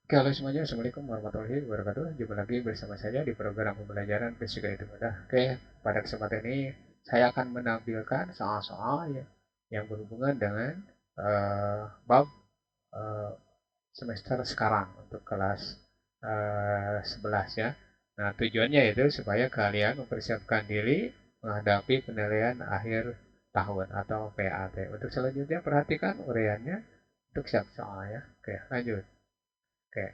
Oke, halo semuanya. Assalamualaikum warahmatullahi wabarakatuh. Jumpa lagi bersama saya di program pembelajaran Fisika itu mudah. Oke, pada kesempatan ini saya akan menampilkan soal-soal yang berhubungan dengan bab eh, semester sekarang untuk kelas 11 ya. Nah, tujuannya itu supaya kalian mempersiapkan diri menghadapi penilaian akhir tahun atau PAT. Untuk selanjutnya perhatikan uraiannya untuk siap soal ya. Oke, lanjut. Oke.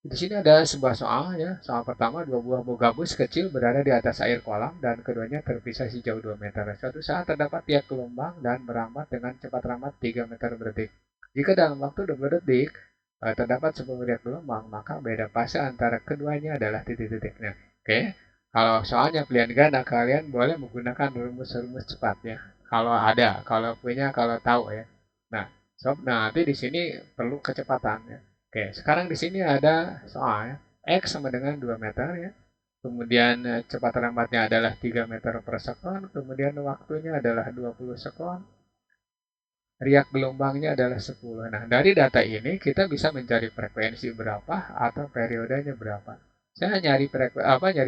Di sini ada sebuah soal ya. Soal pertama, dua buah gabus kecil berada di atas air kolam dan keduanya terpisah sejauh 2 meter. Suatu saat terdapat tiap gelombang dan merambat dengan cepat rambat 3 meter per detik. Jika dalam waktu 20 detik terdapat 10 tiap gelombang, maka beda fase antara keduanya adalah titik-titiknya. Oke, kalau soalnya pilihan ganda, kalian boleh menggunakan rumus-rumus cepat ya. Kalau ada, kalau punya, kalau tahu ya. Nah, sob, nah nanti di sini perlu kecepatan ya. Oke, sekarang di sini ada soal X sama dengan 2 meter ya. Kemudian cepat lambatnya adalah 3 meter per sekon, kemudian waktunya adalah 20 sekon, riak gelombangnya adalah 10. Nah, dari data ini kita bisa mencari frekuensi berapa atau periodenya berapa. Saya nyari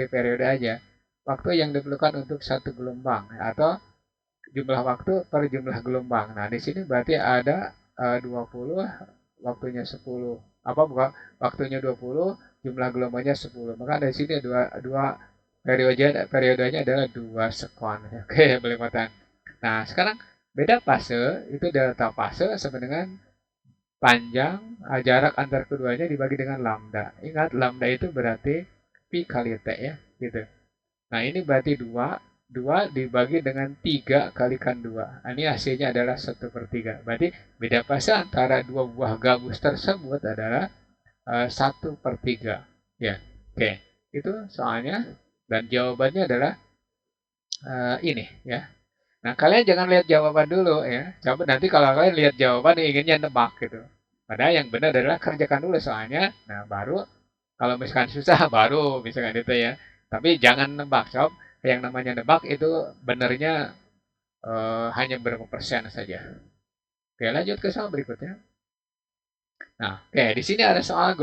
periode aja. Waktu yang diperlukan untuk satu gelombang atau jumlah waktu per jumlah gelombang. Nah, di sini berarti ada 20, waktunya 10. Apa bukan? Waktunya 20, jumlah gelombangnya 10. Maka dari sini dua dua periodenya adalah 2 sekon. Oke, pelimatan. Nah, sekarang beda fase itu delta fase sama dengan panjang jarak antar keduanya dibagi dengan lambda. Ingat lambda itu berarti pi kali t ya, gitu. Nah, ini berarti 2. 2 dibagi dengan 3 kalikan 2. Nah, ini hasilnya adalah 1/3. Berarti beda fase antara dua buah gabus tersebut adalah 1/3. Ya, oke. Itu soalnya. Dan jawabannya adalah ini ya. Nah, kalian jangan lihat jawaban dulu ya. Coba nanti kalau kalian lihat jawaban inginnya nebak gitu. Padahal yang benar adalah kerjakan dulu soalnya. Nah, baru kalau misalkan susah baru misalkan itu ya. Tapi jangan nebak, sob. Yang namanya nebak itu benernya hanya berapa persen saja. Oke, lanjut ke soal berikutnya. Nah, oke, di sini ada soal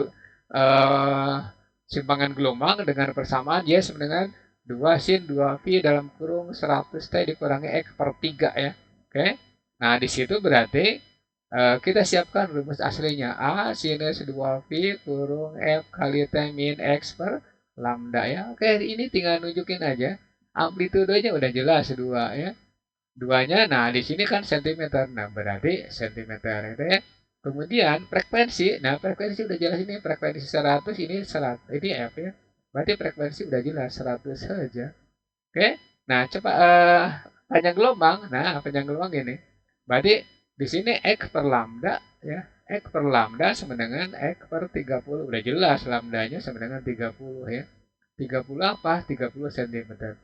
simpangan gelombang dengan persamaan Y sama dengan 2 sin 2 V dalam kurung 100 T dikurangi X per 3 ya. Oke. Nah, di situ berarti kita siapkan rumus aslinya. A sinus 2 V kurung F kali T min X per lambda ya. Oke, ini tinggal nunjukin aja. Amplitudenya udah jelas 2 ya. Duanya, nah di sini kan sentimeter. Nah, berarti sentimeter itu ya. Kemudian frekuensi, nah frekuensi udah jelas ini frekuensi 100 ini 100, ini F ya. Berarti frekuensi udah jelas 100 saja. Oke. Nah, coba panjang gelombang. Nah, panjang gelombang ini. Berarti di sini X per lambda ya. X per lambda sama dengan X per 30. Udah jelas lambdanya sama dengan 30 ya. 30 apa? 30 cm.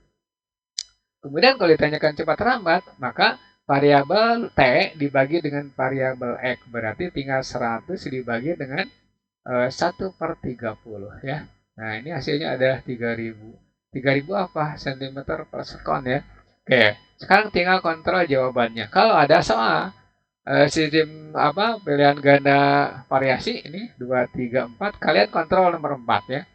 Kemudian kalau ditanyakan cepat lambat, maka variabel T dibagi dengan variabel X. Berarti tinggal 100 dibagi dengan 1/30 ya. Nah, ini hasilnya adalah 3000. 3000 apa? Centimeter per sekon ya. Oke, sekarang tinggal kontrol jawabannya. Kalau ada soal sistem apa pilihan ganda variasi ini 2 3 4, kalian kontrol nomor 4 ya.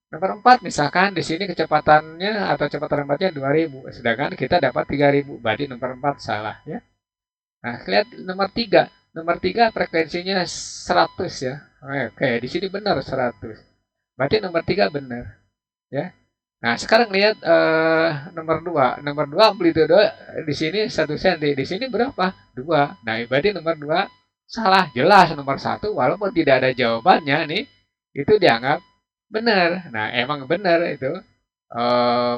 Nomor 4 misalkan di sini kecepatannya atau kecepatan lambatnya 2000, sedangkan kita dapat 3000, berarti nomor 4 salah ya. Nah, lihat nomor 3. Nomor 3 frekuensinya 100 ya. Oke, di sini benar 100. Berarti nomor 3 benar ya. Nah, sekarang lihat nomor 2. Nomor 2 amplitude di sini 1 cm. Di sini berapa? 2. Nah, berarti nomor 2 salah. Jelas nomor 1 walaupun tidak ada jawabannya nih, itu dianggap benar. Nah, emang benar itu.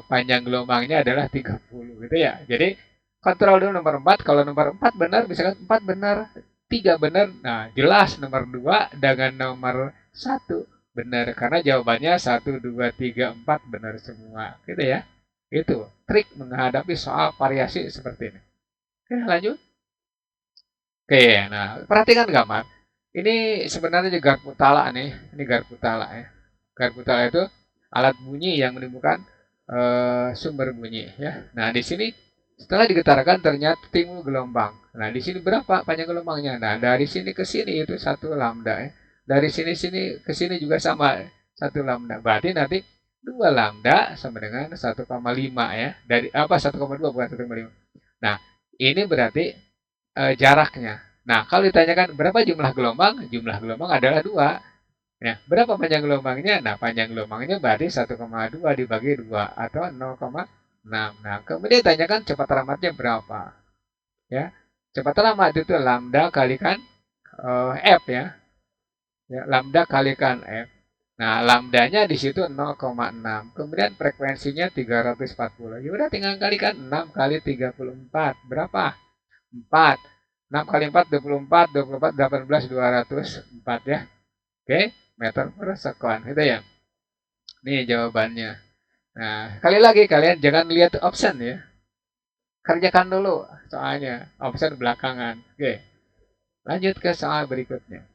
Panjang gelombangnya adalah 30 gitu ya. Jadi kontrol dulu nomor 4. Kalau nomor 4 benar, misalkan 4 benar, 3 benar. Nah, jelas nomor 2 dengan nomor 1 benar karena jawabannya 1 2 3 4 benar semua. Gitu ya. Itu trik menghadapi soal variasi seperti ini. Oke, lanjut. Oke, nah perhatikan gambar. Ini sebenarnya garpu tala nih. Ini garpu tala ya. Garpu tala itu alat bunyi yang menimbulkan sumber bunyi ya. Nah, di sini setelah digetarkan ternyata timbul gelombang. Nah, di sini berapa panjang gelombangnya? Nah, dari sini ke sini itu 1 lambda ya. Dari sini ke sini juga sama 1 lambda. Berarti nanti 2 lambda sama dengan 1,5 ya. Dari apa 1,2 bukan 1,5. Nah, ini berarti jaraknya. Nah, kalau ditanyakan berapa jumlah gelombang adalah 2. Ya, berapa panjang gelombangnya? Nah, panjang gelombangnya berarti 1,2 dibagi 2 atau 0,6. Nah, kemudian ditanyakan cepat ramatnya berapa? Ya, cepat ramat itu lambda kalikan F ya. Ya, lambda kalikan F. Nah, lambdanya di situ 0,6. Kemudian frekuensinya 340. Ya udah tinggal kalikan 6 kali 34. Berapa? 4. 6 kali 4, 24, 24, 18, 204 ya. Oke, meter per sekon. Itu ya. Nih jawabannya. Nah, kali lagi kalian jangan lihat option ya. Kerjakan dulu soalnya. Option belakangan. Oke, lanjut ke soal berikutnya.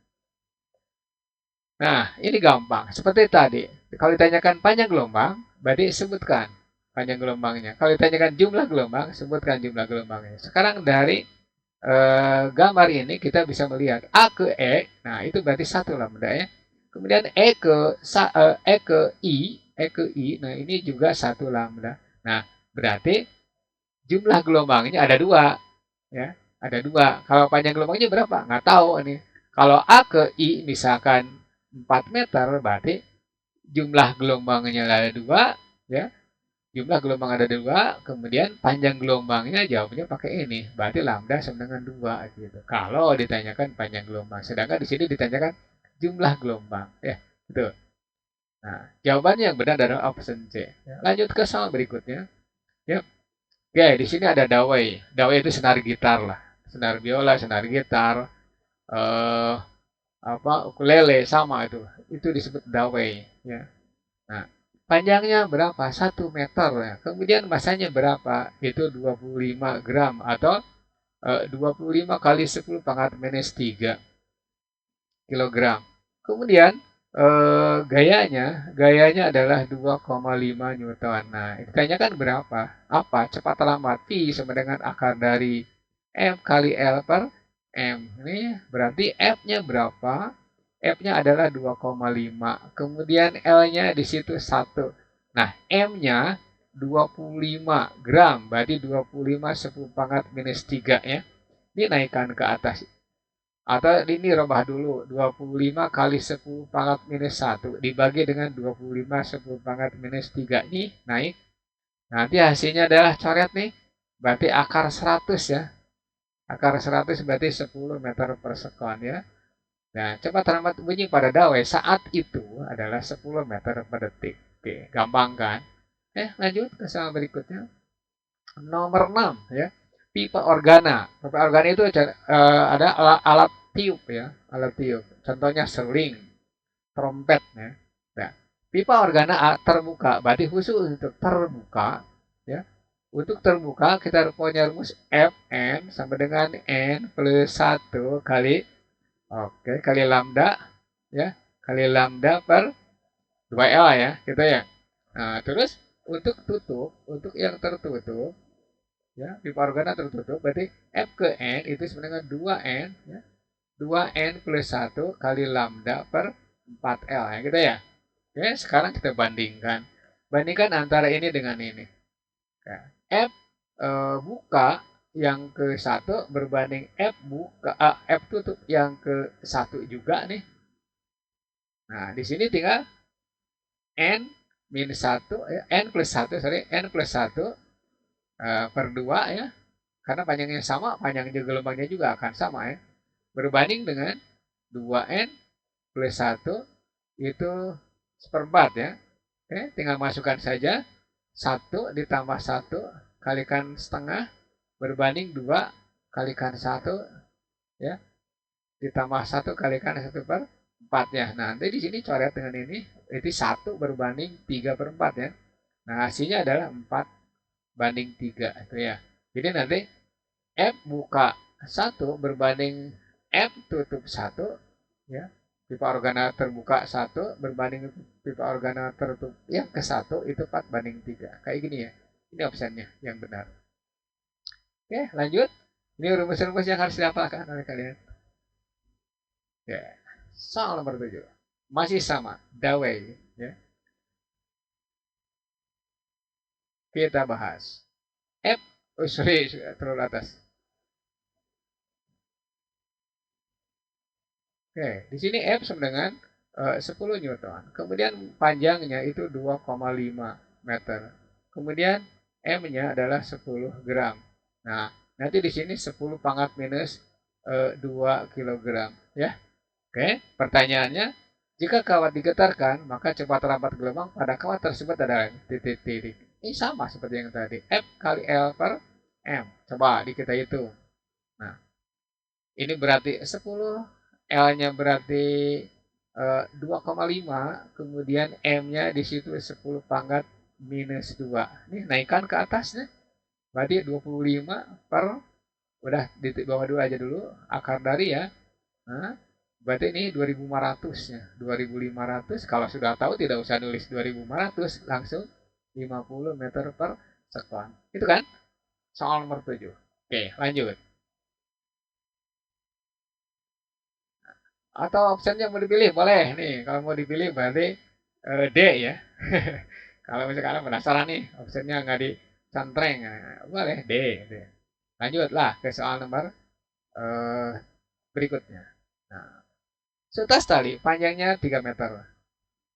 Nah, ini gampang. Seperti tadi. Kalau ditanyakan panjang gelombang, berarti sebutkan panjang gelombangnya. Kalau ditanyakan jumlah gelombang, sebutkan jumlah gelombangnya. Sekarang dari gambar ini kita bisa melihat A ke E. Nah, itu berarti 1 lambda ya. Kemudian E ke I. Nah, ini juga 1 lambda. Nah, berarti jumlah gelombangnya ada 2 ya. Ada 2. Kalau panjang gelombangnya berapa? Nggak tahu nih. Kalau A ke I misalkan 4 meter, berarti jumlah gelombangnya ada 2 ya. Jumlah gelombang ada 2, kemudian panjang gelombangnya jawabnya pakai ini. Berarti lambda sama dengan 2 gitu. Kalau ditanyakan panjang gelombang. Sedangkan di sini ditanyakan jumlah gelombang. Ya, gitu. Nah, jawabannya yang benar adalah option C. Ya, lanjut ke soal berikutnya. Ya. Oke, di sini ada dawai. Dawai itu senar gitar lah. Senar biola, senar gitar, eh ukulele sama itu. Itu disebut dawai, ya. Nah, panjangnya berapa? 1 meter ya. Kemudian masanya berapa? Itu 25 gram atau 25 kali 10 pangkat minus 3 kilogram. Kemudian gayanya adalah 2,5 Newton. Nah, ditanyakan berapa? Apa? Cepat lambat P sama dengan akar dari M kali L per M. Ini berarti F-nya berapa? F-nya adalah 2,5. Kemudian L-nya di situ 1. Nah, M-nya 25 gram. Berarti 25 10 pangkat minus 3 ya. Ini naikkan ke atas. Atau ini rubah dulu. 25 kali 10 pangkat minus 1 dibagi dengan 25 10 pangkat minus 3. Ini naik. Nanti hasilnya adalah coret nih. Berarti akar 100 ya. Akar 100 berarti 10 meter per sekon ya. Nah, cepat lambat bunyi pada dawai saat itu adalah 10 meter per detik. Oke, gampang kan? Lanjut ke soal berikutnya. Nomor 6 ya. Pipa organa. Pipa organa itu ada alat tiup ya, alat tiup. Contohnya seling, trompet ya. Nah, pipa organa terbuka, berarti khusus untuk terbuka ya. Untuk terbuka kita punya rumus Fn sama dengan N plus 1 kali kali lambda ya, kali lambda per 2L ya, gitu ya. Nah, terus untuk yang tertutup ya, pipa organa tertutup berarti F ke N itu sama dengan 2N ya. 2N plus 1 kali lambda per 4L ya, gitu ya. Oke, sekarang kita bandingkan. Bandingkan antara ini dengan ini. Ya, F buka yang ke 1 berbanding F tutup yang ke 1 juga nih. Nah, di sini tinggal N minus 1 ya, N plus 1 sorry, N plus 1 per 2 ya. Karena panjangnya sama, panjang gelombangnya juga akan sama ya. Berbanding dengan 2N plus 1 itu seperempat ya. Oke, tinggal masukkan saja 1 ditambah 1 kalikan setengah berbanding 2 kalikan 1 ya, ditambah 1 kalikan 1 per 4 ya. Nah, nanti di sini coret dengan ini, itu 1 berbanding 3 per 4 ya. Nah, hasilnya adalah 4 banding 3 itu ya. Jadi nanti F buka 1 berbanding F tutup 1 ya. Pipa organa terbuka 1 berbanding pipa organa tertutup yang ke 1 itu 4 banding 3. Kayak gini ya. Ini opsinya yang benar. Oke, lanjut. Ini rumus-rumus yang harus dihafalkan oleh kalian. Ya. soal nomor 7. Masih sama, dawei. Ya. Kita bahas. F, oh sorry, terlalu atas. Oke, di sini F sama dengan 10 Newton. Kemudian panjangnya itu 2,5 meter. Kemudian M-nya adalah 10 gram. Nah, nanti di sini 10 pangkat minus 2 kilogram. Ya, oke. Pertanyaannya, jika kawat digetarkan, maka cepat rampat gelombang pada kawat tersebut adalah titik-titik. Ini sama seperti yang tadi. F kali L per M. Coba kita hitung. Nah, ini berarti 10, L-nya berarti 2,5, kemudian M-nya di situ 10 pangkat minus 2. Ini naikkan ke atasnya. Berarti 25 per, udah di bawah 2 aja dulu, akar dari ya. Nah, berarti ini 2500 ya. 2500, kalau sudah tahu tidak usah nulis 2500, langsung 50 meter per sekon. Itu kan soal nomor 7. Oke, lanjut. Atau optionnya mau dipilih, boleh nih. Kalau mau dipilih berarti D ya. Kalau misalkan penasaran nih, optionnya nggak dicantreng, boleh D. D. Lanjutlah ke soal nomor eh, berikutnya. Nah, sutas tali panjangnya 3 meter,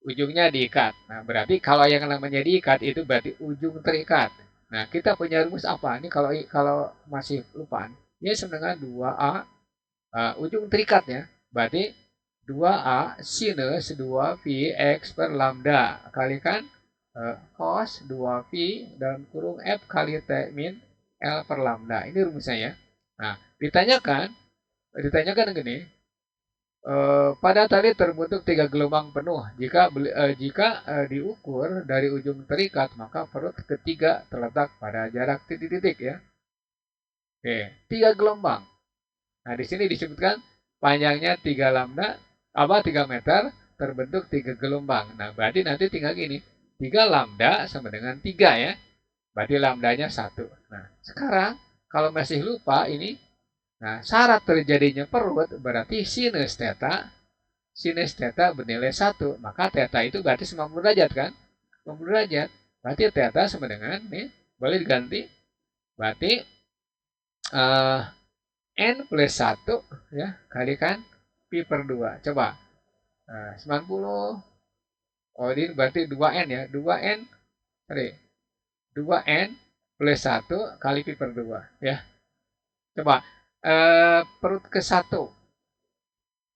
ujungnya diikat. Nah, berarti kalau yang namanya diikat itu berarti ujung terikat. Nah, kita punya rumus apa? Ini kalau masih lupaan, ya sama dengan 2A ujung terikatnya. Berarti 2A sinus 2 pi X per lambda kalikan cos 2 pi dalam kurung F kali T min L per lambda. Ini rumusnya ya. Nah, ditanyakan gini, pada tali terbentuk 3 gelombang penuh. Jika diukur dari ujung terikat, maka perut ketiga terletak pada jarak titik-titik ya. Oke, 3 gelombang. Nah, di sini disebutkan panjangnya 3 lambda, 3 meter, terbentuk 3 gelombang. Nah, berarti nanti tinggal gini, 3 lambda sama dengan 3 ya. Berarti lambdanya 1. Nah, sekarang kalau masih lupa ini, nah syarat terjadinya perut berarti sinus theta bernilai 1. Maka theta itu berarti 90 derajat kan? 90 derajat. Berarti theta sama dengan, nih, boleh diganti. Berarti uh, N plus 1 ya, kalikan pi per 2. Coba. 90. Oh, ini berarti 2N ya. 2N, sorry. 2N plus 1 kali pi per 2 ya. Coba. Perut ke 1.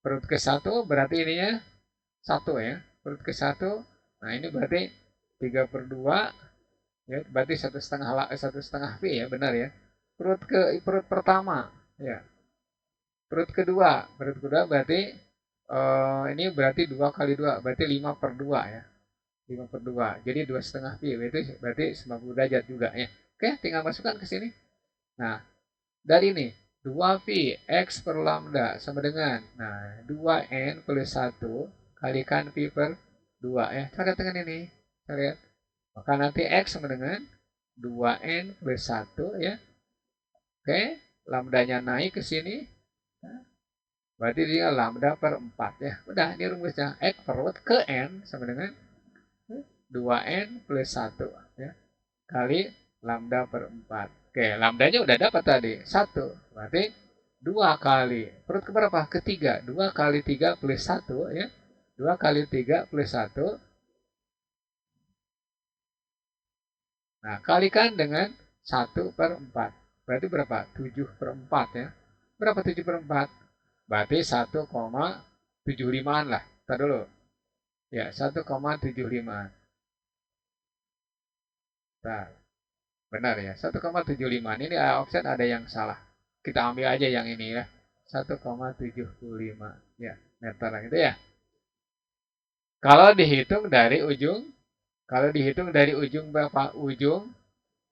Perut ke 1 berarti ininya 1 ya. Perut ke 1. Nah, ini berarti 3 per 2 ya, berarti satu setengah pi ya, benar ya. Perut pertama ya. Perut kedua berarti ini berarti 2 kali 2 berarti 5 per 2 ya. 5 per 2. Jadi 2,5 pi itu berarti 90 derajat juga ya. Oke, tinggal masukkan ke sini. Nah, dari ini 2 pi X per lambda sama dengan, nah, 2N plus 1 kalikan pi per 2 ya. Cara dengan ini. Kita lihat. Maka nanti X sama dengan 2N plus 1 ya. Oke, lambdanya naik ke sini. Berarti dia lambda per 4 ya. Udah, ini rumusnya. X perut ke N sama dengan 2N plus 1 ya. Kali lambda per 4. Oke, lambdanya udah dapat tadi. 1. Berarti 2 kali. Perut ke berapa? Ketiga. 2 kali 3 plus 1 ya. 2 kali 3 plus 1. Nah, kalikan dengan 1 per 4. Berarti berapa? 7 per 4 ya. Berapa 7 per 4? Berarti 1,75an lah. Kita dulu. Ya, 1,75. Nah, benar ya. 1,75. Ini option ada yang salah. Kita ambil aja yang ini ya. 1,75 ya, meter gitu ya. Kalau dihitung dari ujung berapa? Ujung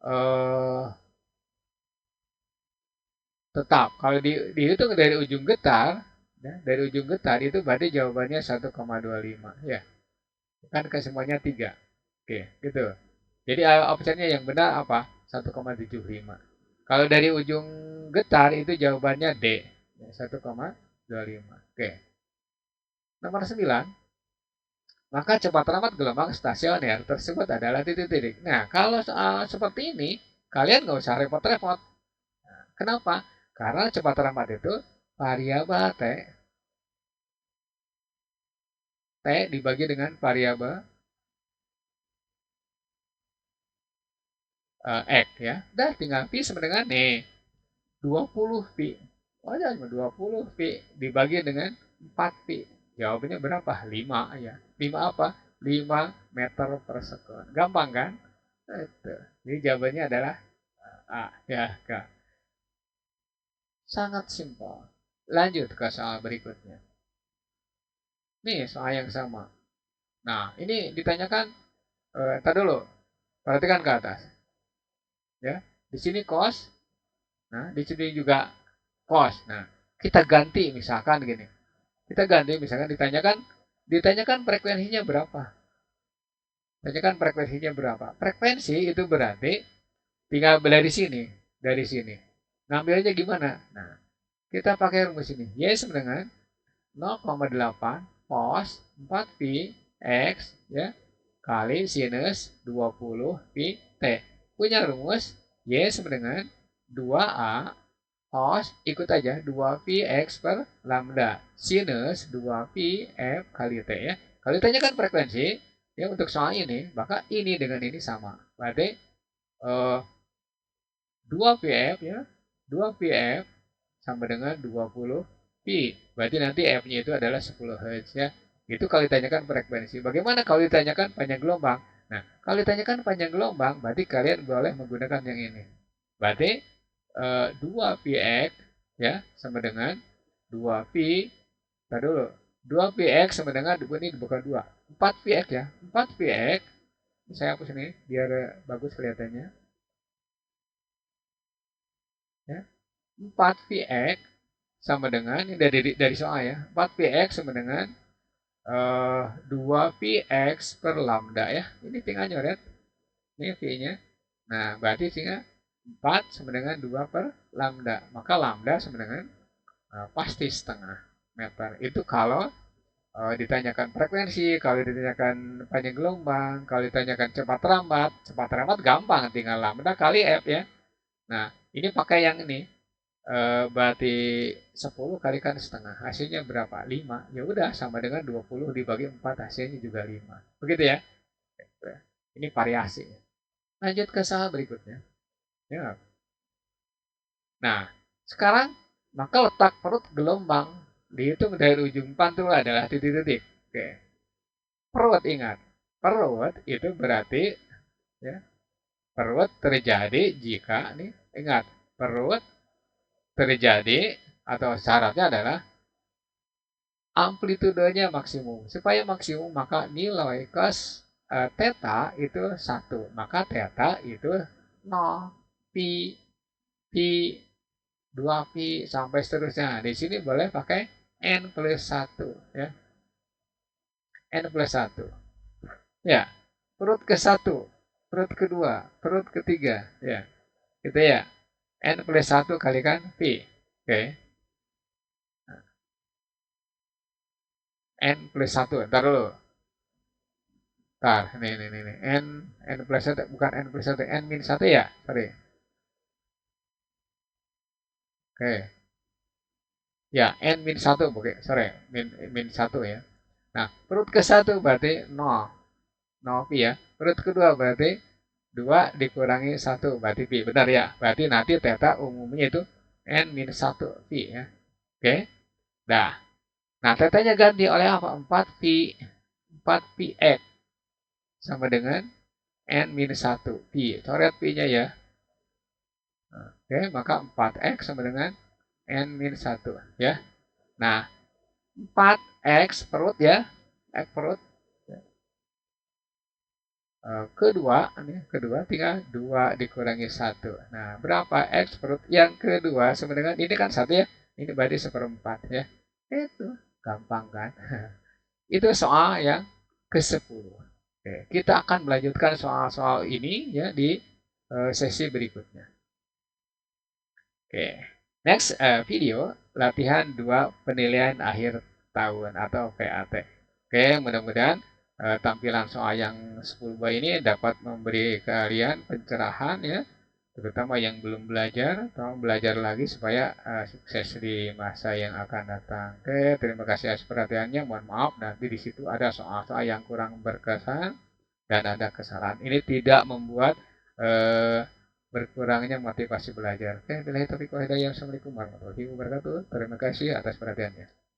eh, tetap. Kalau dihitung dari ujung getar, ya, dari ujung getar itu berarti jawabannya 1,25 ya. Kan ke semuanya 3. Oke, gitu. Jadi opsinya yang benar apa? 1,75. Kalau dari ujung getar itu jawabannya D, 1,25. Oke. Nomor 9, maka cepat rambat gelombang stasioner tersebut adalah titik-titik. Nah, kalau soal seperti ini, kalian nggak usah repot-repot. Kenapa? Karena cepat rambat itu variabel T dibagi dengan variabel X ya. Udah tinggal Pi sama dengan nih 20 Pi. Oh ya, 20 Pi dibagi dengan 4 Pi. Jawabannya berapa? 5 ya. 5 apa? 5 meter per sekund. Gampang kan? Itu. Jadi jawabannya adalah A ya, Kak. Sangat simpel. Lanjut ke soal berikutnya. Nih, soal yang sama. Nah, ini ditanyakan, tadi dulu, perhatikan ke atas. Ya, di sini cos, nah, di sini juga cos. Nah, kita ganti misalkan gini. Kita ganti misalkan ditanyakan frekuensinya berapa? Tanyakan frekuensinya berapa? Frekuensi itu berarti tinggal dari sini, dari sini. Ngambilnya gimana? Nah, kita pakai rumus ini. Y sama dengan 0,8 cos 4 pi x ya kali sinus 20 pi t. Punya rumus Y sama dengan 2A cos ikut aja 2 pi x per lambda sinus 2 pi f kali t ya. Kalau ditanyakan frekuensi ya untuk soal ini, maka ini dengan ini sama. Berarti 2 pf ya, 2 pf sama dengan 20 pi. Berarti nanti F-nya itu adalah 10 Hz ya. Itu kalau ditanyakan frekuensi. Bagaimana kalau ditanyakan panjang gelombang? Nah, kalau ditanyakan panjang gelombang, berarti kalian boleh menggunakan yang ini. Berarti 2 px ya sama dengan 2 pi. Tadi dulu. 2 px sama dengan ini bukan 2. 4 px ya. 4 px. Saya hapus ini biar bagus kelihatannya. Ya. 4 px sama dengan ini dari soal ya. 4 px sama dengan 2 px per lambda ya. Ini tinggal nyoret. Ini V-nya. Nah, berarti tinggal 4 sama dengan 2 per lambda. Maka lambda sama dengan pasti setengah meter. Itu kalau ditanyakan frekuensi, kalau ditanyakan panjang gelombang, kalau ditanyakan cepat rambat gampang, tinggal lambda kali F ya. Nah, ini pakai yang ini. Berarti 10 kalikan setengah. Hasilnya berapa? 5. Ya udah sama dengan 20 dibagi 4 hasilnya juga 5. Begitu ya. Ini variasi. Lanjut ke soal berikutnya. Ya. Nah, sekarang maka letak perut gelombang dihitung dari ujung pantul adalah titik-titik. Oke. Perut ingat. Perut itu berarti ya, perut terjadi jika nih ingat perut terjadi atau syaratnya adalah amplitudenya maksimum. Supaya maksimum maka nilai cos theta itu 1. Maka theta itu 0, pi, pi, 2 pi sampai seterusnya. Di sini boleh pakai n plus 1 ya. N plus 1. Ya. Perut ke-1, perut kedua, perut ketiga ya. Gitu ya. N plus 1 kalikan pi. Oke. N plus 1. Ntar dulu. Ntar, nih. N plus 1, bukan N plus 1, N min 1 ya? Sorry. Oke. Ya, N min 1, oke, sorry, min 1 ya. Nah, perut ke-1 berarti 0, 0 pi ya. Perut kedua berarti 2 dikurangi 1, berarti pi. Benar ya? Berarti nanti theta umumnya itu N min 1 pi ya. Oke? Nah, tetanya ganti oleh apa? 4 pi, 4 pi X sama dengan N min 1 pi. Coret pi-nya ya. Oke, maka 4X sama dengan N min 1 ya. Nah, 4X perut ya. X perut. Kedua tinggal 2 dikurangi 1. Nah, berapa X perut yang kedua sama dengan ini kan 1 ya. Ini berarti 1/4 ya. Itu gampang kan. Itu soal yang ke-10. Oke, kita akan melanjutkan soal-soal ini ya di sesi berikutnya. Oke, next video latihan 2 penilaian akhir tahun atau PAT. Oke, mudah-mudahan tampilan soal yang 10 buah ini dapat memberi kalian pencerahan ya, terutama yang belum belajar, tolong belajar lagi supaya sukses di masa yang akan datang. Oke, terima kasih atas perhatiannya. Mohon maaf nanti di situ ada soal-soal yang kurang berkesan dan ada kesalahan. Ini tidak membuat eh, berkurangnya motivasi belajar. Oke, bila itu Assalamualaikum warahmatullahi wabarakatuh. Terima kasih atas perhatiannya.